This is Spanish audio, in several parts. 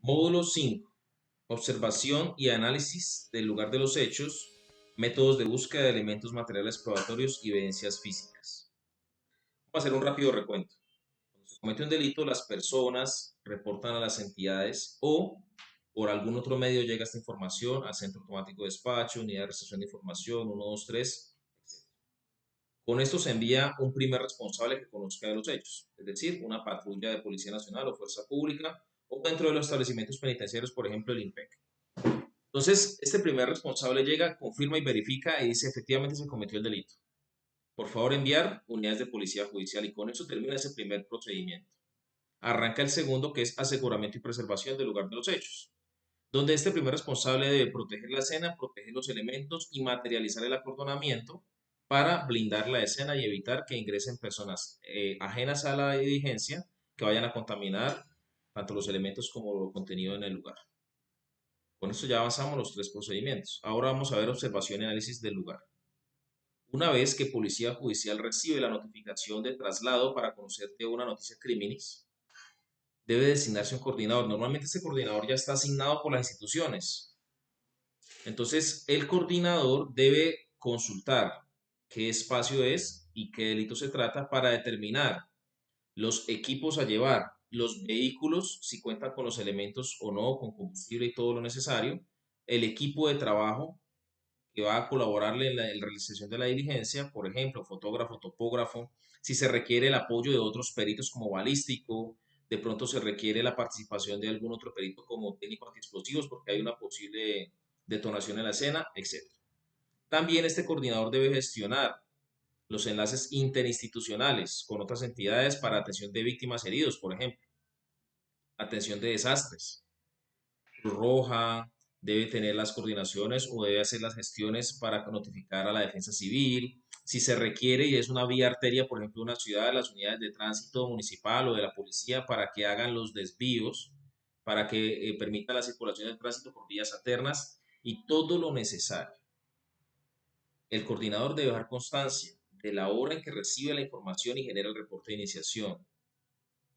Módulo 5. Observación y análisis del lugar de los hechos, métodos de búsqueda de elementos materiales probatorios y evidencias físicas. Vamos a hacer un rápido recuento. Cuando se comete un delito, las personas reportan a las entidades o por algún otro medio llega esta información al Centro Automático de Despacho, Unidad de Recepción de Información, 123, etc. Con esto se envía un primer responsable que conozca de los hechos, es decir, una patrulla de Policía Nacional o Fuerza Pública o dentro de los establecimientos penitenciarios, por ejemplo, el INPEC. Entonces, este primer responsable llega, confirma y verifica y dice efectivamente se cometió el delito. Por favor, enviar unidades de policía judicial y con eso termina ese primer procedimiento. Arranca el segundo, que es aseguramiento y preservación del lugar de los hechos, donde este primer responsable debe proteger la escena, proteger los elementos y materializar el acordonamiento para blindar la escena y evitar que ingresen personas ajenas a la diligencia que vayan a contaminar tanto los elementos como lo contenido en el lugar. Con esto ya avanzamos los tres procedimientos. Ahora vamos a ver observación y análisis del lugar. Una vez que Policía Judicial recibe la notificación de traslado para conocer de una noticia criminis, debe designarse un coordinador. Normalmente este coordinador ya está asignado por las instituciones. Entonces, el coordinador debe consultar qué espacio es y qué delito se trata para determinar los equipos a llevar, los vehículos, si cuentan con los elementos o no, con combustible y todo lo necesario, el equipo de trabajo que va a colaborarle en la realización de la diligencia, por ejemplo, fotógrafo, topógrafo, si se requiere el apoyo de otros peritos como balístico, de pronto se requiere la participación de algún otro perito como técnico antiexplosivos porque hay una posible detonación en la escena, etc. También este coordinador debe gestionar los enlaces interinstitucionales con otras entidades para atención de víctimas heridos, por ejemplo, atención de desastres. Cruz Roja debe tener las coordinaciones o debe hacer las gestiones para notificar a la defensa civil. Si se requiere y es una vía arteria, por ejemplo, una ciudad, las unidades de tránsito municipal o de la policía para que hagan los desvíos, para que permitan la circulación del tránsito por vías alternas y todo lo necesario. El coordinador debe dejar constancia de la hora en que recibe la información y genera el reporte de iniciación,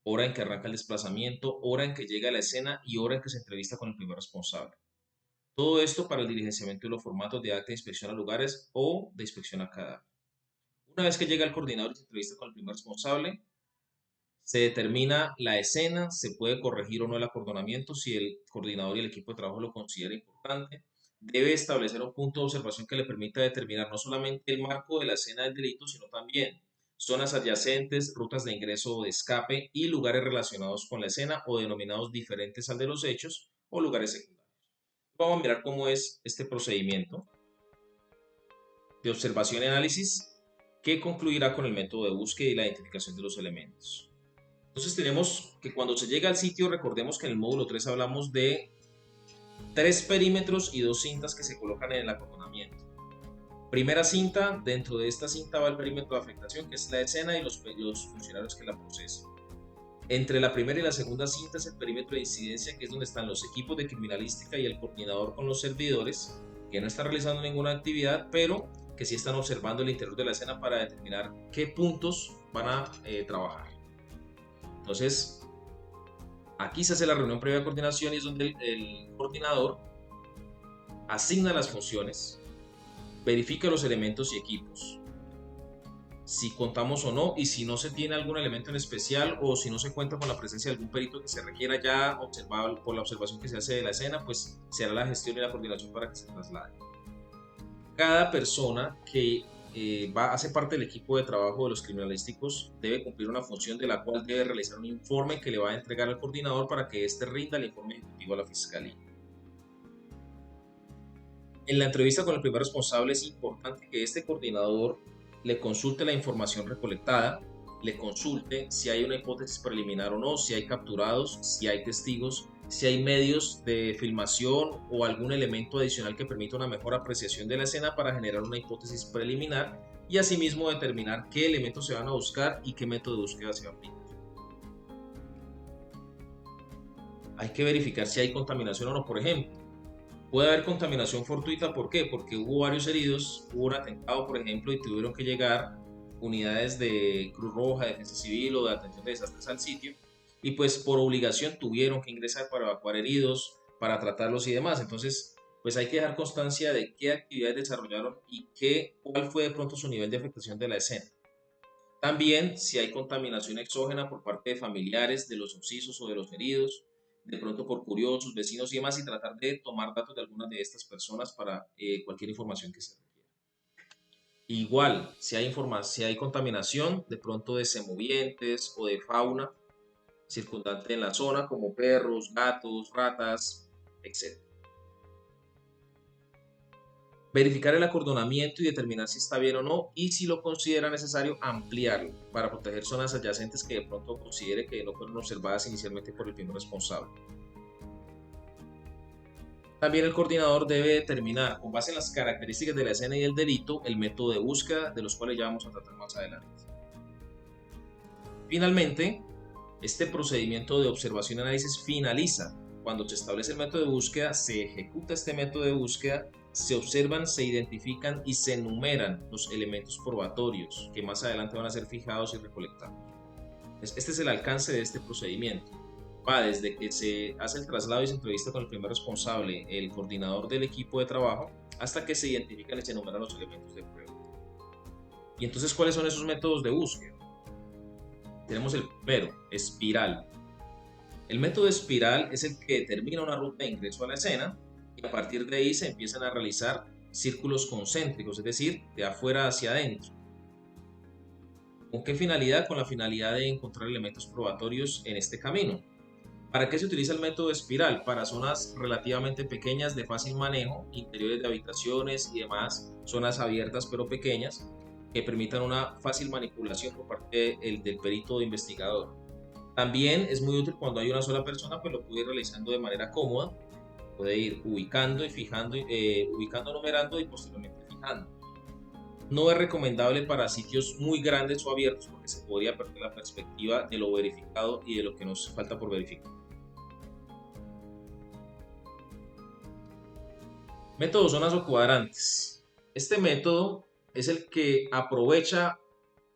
hora en que arranca el desplazamiento, hora en que llega a la escena y hora en que se entrevista con el primer responsable. Todo esto para el diligenciamiento de los formatos de acta de inspección a lugares o de inspección a cadáver. Una vez que llega el coordinador y se entrevista con el primer responsable, se determina la escena, se puede corregir o no el acordonamiento si el coordinador y el equipo de trabajo lo considera importante. Debe establecer un punto de observación que le permita determinar no solamente el marco de la escena del delito, sino también zonas adyacentes, rutas de ingreso o de escape y lugares relacionados con la escena o denominados diferentes al de los hechos o lugares secundarios. Vamos a mirar cómo es este procedimiento de observación y análisis que concluirá con el método de búsqueda y la identificación de los elementos. Entonces tenemos que cuando se llega al sitio, recordemos que en el módulo 3 hablamos de 3 perímetros y 2 cintas que se colocan en el acordonamiento. Primera cinta, dentro de esta cinta va el perímetro de afectación, que es la escena y los funcionarios que la procesan. Entre la primera y la segunda cinta es el perímetro de incidencia, que es donde están los equipos de criminalística y el coordinador con los servidores, que no están realizando ninguna actividad, pero que sí están observando el interior de la escena para determinar qué puntos van a trabajar. Entonces, aquí se hace la reunión previa de coordinación y es donde el coordinador asigna las funciones, verifica los elementos y equipos, si contamos o no, y si no se tiene algún elemento en especial o si no se cuenta con la presencia de algún perito que se requiera ya observado por la observación que se hace de la escena, pues se hará la gestión y la coordinación para que se traslade. Cada persona que hace parte del equipo de trabajo de los criminalísticos debe cumplir una función de la cual debe realizar un informe que le va a entregar al coordinador para que éste rinda el informe ejecutivo a la fiscalía. En la entrevista con el primer responsable es importante que este coordinador le consulte la información recolectada, le consulte si hay una hipótesis preliminar o no, si hay capturados, si hay testigos, si hay medios de filmación o algún elemento adicional que permita una mejor apreciación de la escena para generar una hipótesis preliminar y asimismo determinar qué elementos se van a buscar y qué método de búsqueda se va a aplicar. Hay que verificar si hay contaminación o no, por ejemplo. Puede haber contaminación fortuita, ¿por qué? Porque hubo varios heridos, hubo un atentado, por ejemplo, y tuvieron que llegar unidades de Cruz Roja, Defensa Civil o de Atención de Desastres al sitio, y pues por obligación tuvieron que ingresar para evacuar heridos, para tratarlos y demás. Entonces, pues hay que dejar constancia de qué actividades desarrollaron y cuál fue de pronto su nivel de afectación de la escena. También si hay contaminación exógena por parte de familiares de los occisos o de los heridos, de pronto por curiosos, vecinos y demás, y tratar de tomar datos de algunas de estas personas para cualquier información que se requiera. Igual, si hay contaminación de pronto de semovientes o de fauna circundante en la zona, como perros, gatos, ratas, etc. Verificar el acordonamiento y determinar si está bien o no, y si lo considera necesario, ampliarlo para proteger zonas adyacentes que de pronto considere que no fueron observadas inicialmente por el primer responsable. También el coordinador debe determinar, con base en las características de la escena y el delito, el método de búsqueda, de los cuales ya vamos a tratar más adelante. Finalmente, este procedimiento de observación y análisis finaliza cuando se establece el método de búsqueda, se ejecuta este método de búsqueda, se observan, se identifican y se enumeran los elementos probatorios que más adelante van a ser fijados y recolectados. Este es el alcance de este procedimiento. Va desde que se hace el traslado y se entrevista con el primer responsable, el coordinador del equipo de trabajo, hasta que se identifican y se enumeran los elementos de prueba. ¿Y entonces cuáles son esos métodos de búsqueda? Tenemos el primero, espiral. El método espiral es el que determina una ruta de ingreso a la escena y a partir de ahí se empiezan a realizar círculos concéntricos, es decir, de afuera hacia adentro. ¿Con qué finalidad? Con la finalidad de encontrar elementos probatorios en este camino. ¿Para qué se utiliza el método espiral? Para zonas relativamente pequeñas de fácil manejo, interiores de habitaciones y demás, zonas abiertas pero pequeñas, que permitan una fácil manipulación por parte del perito o investigador. También es muy útil cuando hay una sola persona, pues lo puede ir realizando de manera cómoda, puede ir ubicando y fijando, ubicando, numerando y posteriormente fijando. No es recomendable para sitios muy grandes o abiertos porque se podría perder la perspectiva de lo verificado y de lo que nos falta por verificar. Método zonas o cuadrantes. Este método es el que aprovecha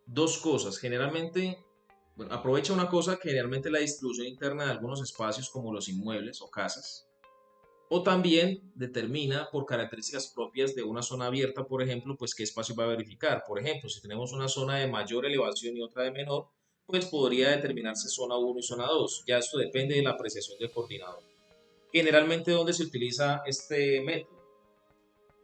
dos cosas. Generalmente, aprovecha una cosa que generalmente es la distribución interna de algunos espacios como los inmuebles o casas. O también determina por características propias de una zona abierta, por ejemplo, pues qué espacio va a verificar. Por ejemplo, si tenemos una zona de mayor elevación y otra de menor, pues podría determinarse zona 1 y zona 2. Ya esto depende de la apreciación del coordinador. Generalmente, ¿dónde se utiliza este método?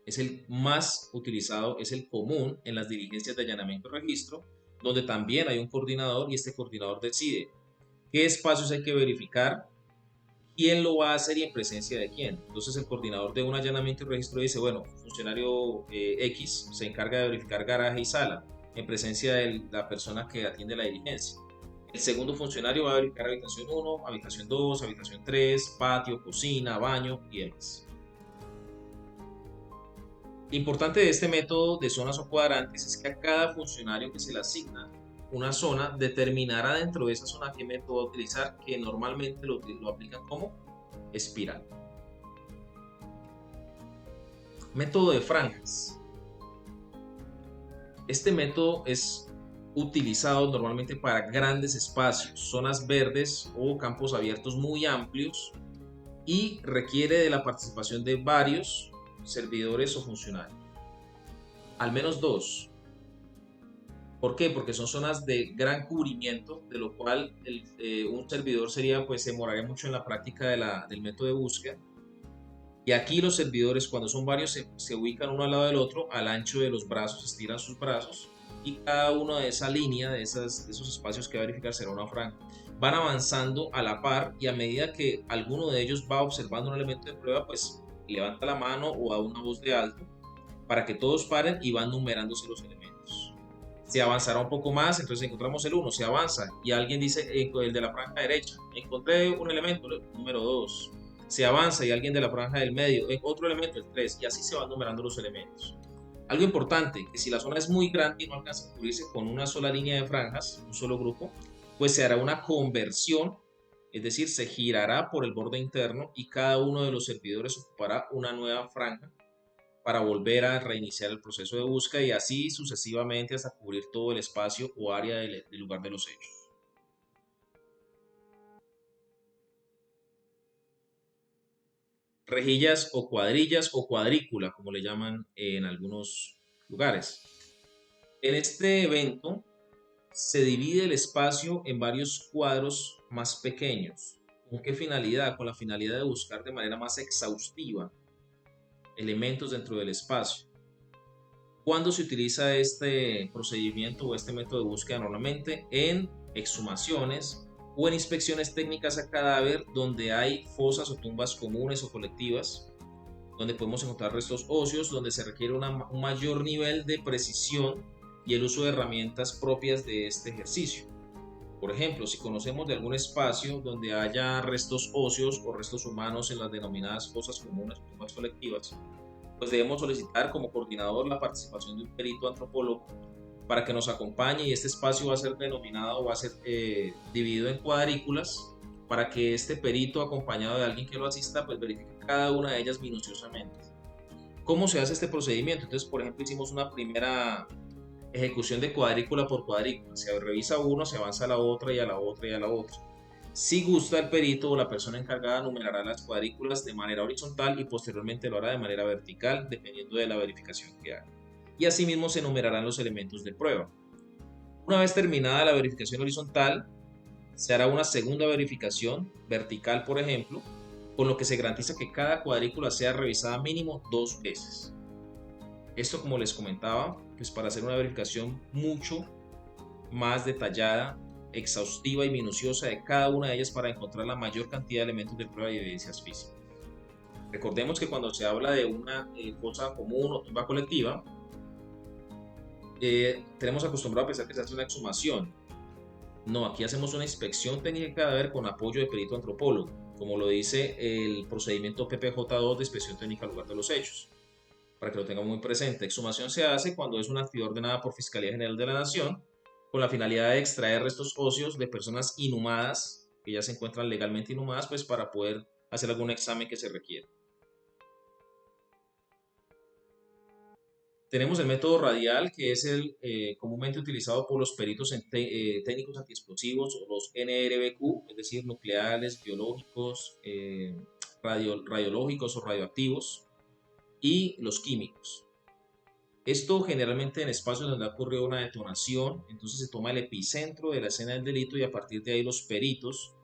Es el más utilizado, es el común en las diligencias de allanamiento y registro, donde también hay un coordinador y este coordinador decide qué espacios hay que verificar, quién lo va a hacer y en presencia de quién. Entonces el coordinador de un allanamiento y registro dice, bueno, funcionario X se encarga de verificar garaje y sala en presencia de la persona que atiende la diligencia. El segundo funcionario va a verificar habitación 1, habitación 2, habitación 3, patio, cocina, baño y demás. Lo importante de este método de zonas o cuadrantes es que a cada funcionario que se le asigna una zona determinará dentro de esa zona qué método va a utilizar, que normalmente lo aplican como espiral. Método de franjas. Este método es utilizado normalmente para grandes espacios, zonas verdes o campos abiertos muy amplios y requiere de la participación de varios servidores o funcionarios. Al menos dos. ¿Por qué? Porque son zonas de gran cubrimiento, de lo cual un servidor se demoraría mucho en la práctica del método de búsqueda. Y aquí los servidores, cuando son varios, se ubican uno al lado del otro, al ancho de los brazos, estiran sus brazos, y cada uno de esa línea, de esos espacios que va a verificar será una franja. Van avanzando a la par y a medida que alguno de ellos va observando un elemento de prueba, pues levanta la mano o da una voz de alto para que todos paren y van numerándose los elementos. Se avanzará un poco más, entonces encontramos el 1, se avanza y alguien dice, el de la franja derecha, encontré un elemento, número 2. Se avanza y alguien de la franja del medio, otro elemento, el 3, y así se van numerando los elementos. Algo importante, que si la zona es muy grande y no alcanza a cubrirse con una sola línea de franjas, un solo grupo, pues se hará una conversión, es decir, se girará por el borde interno y cada uno de los servidores ocupará una nueva franja para volver a reiniciar el proceso de búsqueda y así sucesivamente hasta cubrir todo el espacio o área del lugar de los hechos. rejillas o cuadrillas o cuadrícula, como le llaman en algunos lugares. En este evento se divide el espacio en varios cuadros más pequeños. ¿Con qué finalidad? Con la finalidad de buscar de manera más exhaustiva elementos dentro del espacio. ¿Cuándo se utiliza este procedimiento o este método de búsqueda? Normalmente en exhumaciones o en inspecciones técnicas a cadáver donde hay fosas o tumbas comunes o colectivas, donde podemos encontrar restos óseos, donde se requiere un mayor nivel de precisión y el uso de herramientas propias de este ejercicio. Por ejemplo, si conocemos de algún espacio donde haya restos óseos o restos humanos en las denominadas fosas comunes o tumbas colectivas, pues debemos solicitar como coordinador la participación de un perito antropólogo para que nos acompañe, y este espacio va a ser denominado o va a ser dividido en cuadrículas para que este perito acompañado de alguien que lo asista pues verifique cada una de ellas minuciosamente. ¿Cómo se hace este procedimiento? Entonces, por ejemplo, hicimos una primera ejecución de cuadrícula por cuadrícula. Se revisa uno, se avanza a la otra y a la otra y a la otra. Si gusta, el perito o la persona encargada numerará las cuadrículas de manera horizontal y posteriormente lo hará de manera vertical, dependiendo de la verificación que haga. Y asimismo se enumerarán los elementos de prueba. Una vez terminada la verificación horizontal, se hará una segunda verificación vertical, por ejemplo, con lo que se garantiza que cada cuadrícula sea revisada mínimo 2 veces. Esto, como les comentaba, pues para hacer una verificación mucho más detallada, exhaustiva y minuciosa de cada una de ellas para encontrar la mayor cantidad de elementos de prueba y evidencias físicas. Recordemos que cuando se habla de una fosa común o tumba colectiva, tenemos acostumbrado a pensar que se hace una exhumación. No, aquí hacemos una inspección técnica de cadáver con apoyo de perito antropólogo, como lo dice el procedimiento PPJ2 de inspección técnica al lugar de los hechos. Para que lo tengamos muy presente, exhumación se hace cuando es una actividad ordenada por Fiscalía General de la Nación con la finalidad de extraer restos óseos de personas inhumadas, que ya se encuentran legalmente inhumadas, pues para poder hacer algún examen que se requiera. Tenemos el método radial, que es el comúnmente utilizado por los peritos técnicos antiexplosivos, o los NRBQ, es decir, nucleares, biológicos, radiológicos o radioactivos, y los químicos. Esto generalmente en espacios donde ha ocurrido una detonación, entonces se toma el epicentro de la escena del delito y a partir de ahí los peritos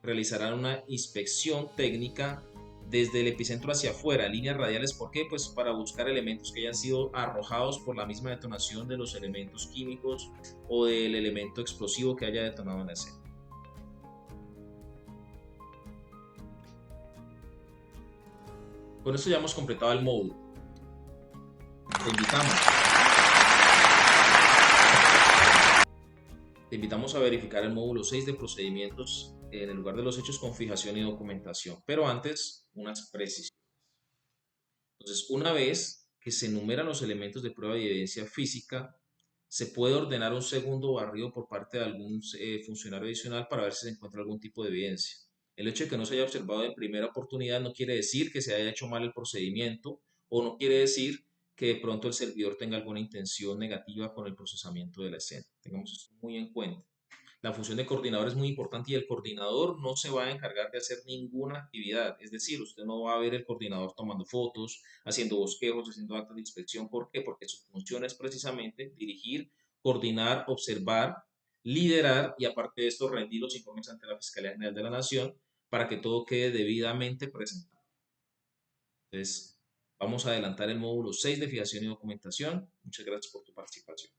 realizarán una inspección técnica desde el epicentro hacia afuera, líneas radiales. ¿Por qué? Pues para buscar elementos que hayan sido arrojados por la misma detonación de los elementos químicos o del elemento explosivo que haya detonado en la escena. Con esto ya hemos completado el módulo. Te invitamos a verificar el módulo 6 de procedimientos en el lugar de los hechos con fijación y documentación. Pero antes, unas precisiones. Entonces, una vez que se enumeran los elementos de prueba y evidencia física, se puede ordenar un segundo barrido por parte de algún funcionario adicional para ver si se encuentra algún tipo de evidencia. El hecho de que no se haya observado en primera oportunidad no quiere decir que se haya hecho mal el procedimiento o no quiere decir que de pronto el servidor tenga alguna intención negativa con el procesamiento de la escena. Tengamos esto muy en cuenta. La función de coordinador es muy importante y el coordinador no se va a encargar de hacer ninguna actividad. Es decir, usted no va a ver el coordinador tomando fotos, haciendo bosquejos, haciendo actos de inspección. ¿Por qué? Porque su función es precisamente dirigir, coordinar, observar, liderar y aparte de esto rendir los informes ante la Fiscalía General de la Nación para que todo quede debidamente presentado. Entonces, vamos a adelantar el módulo 6 de fijación y documentación. Muchas gracias por tu participación.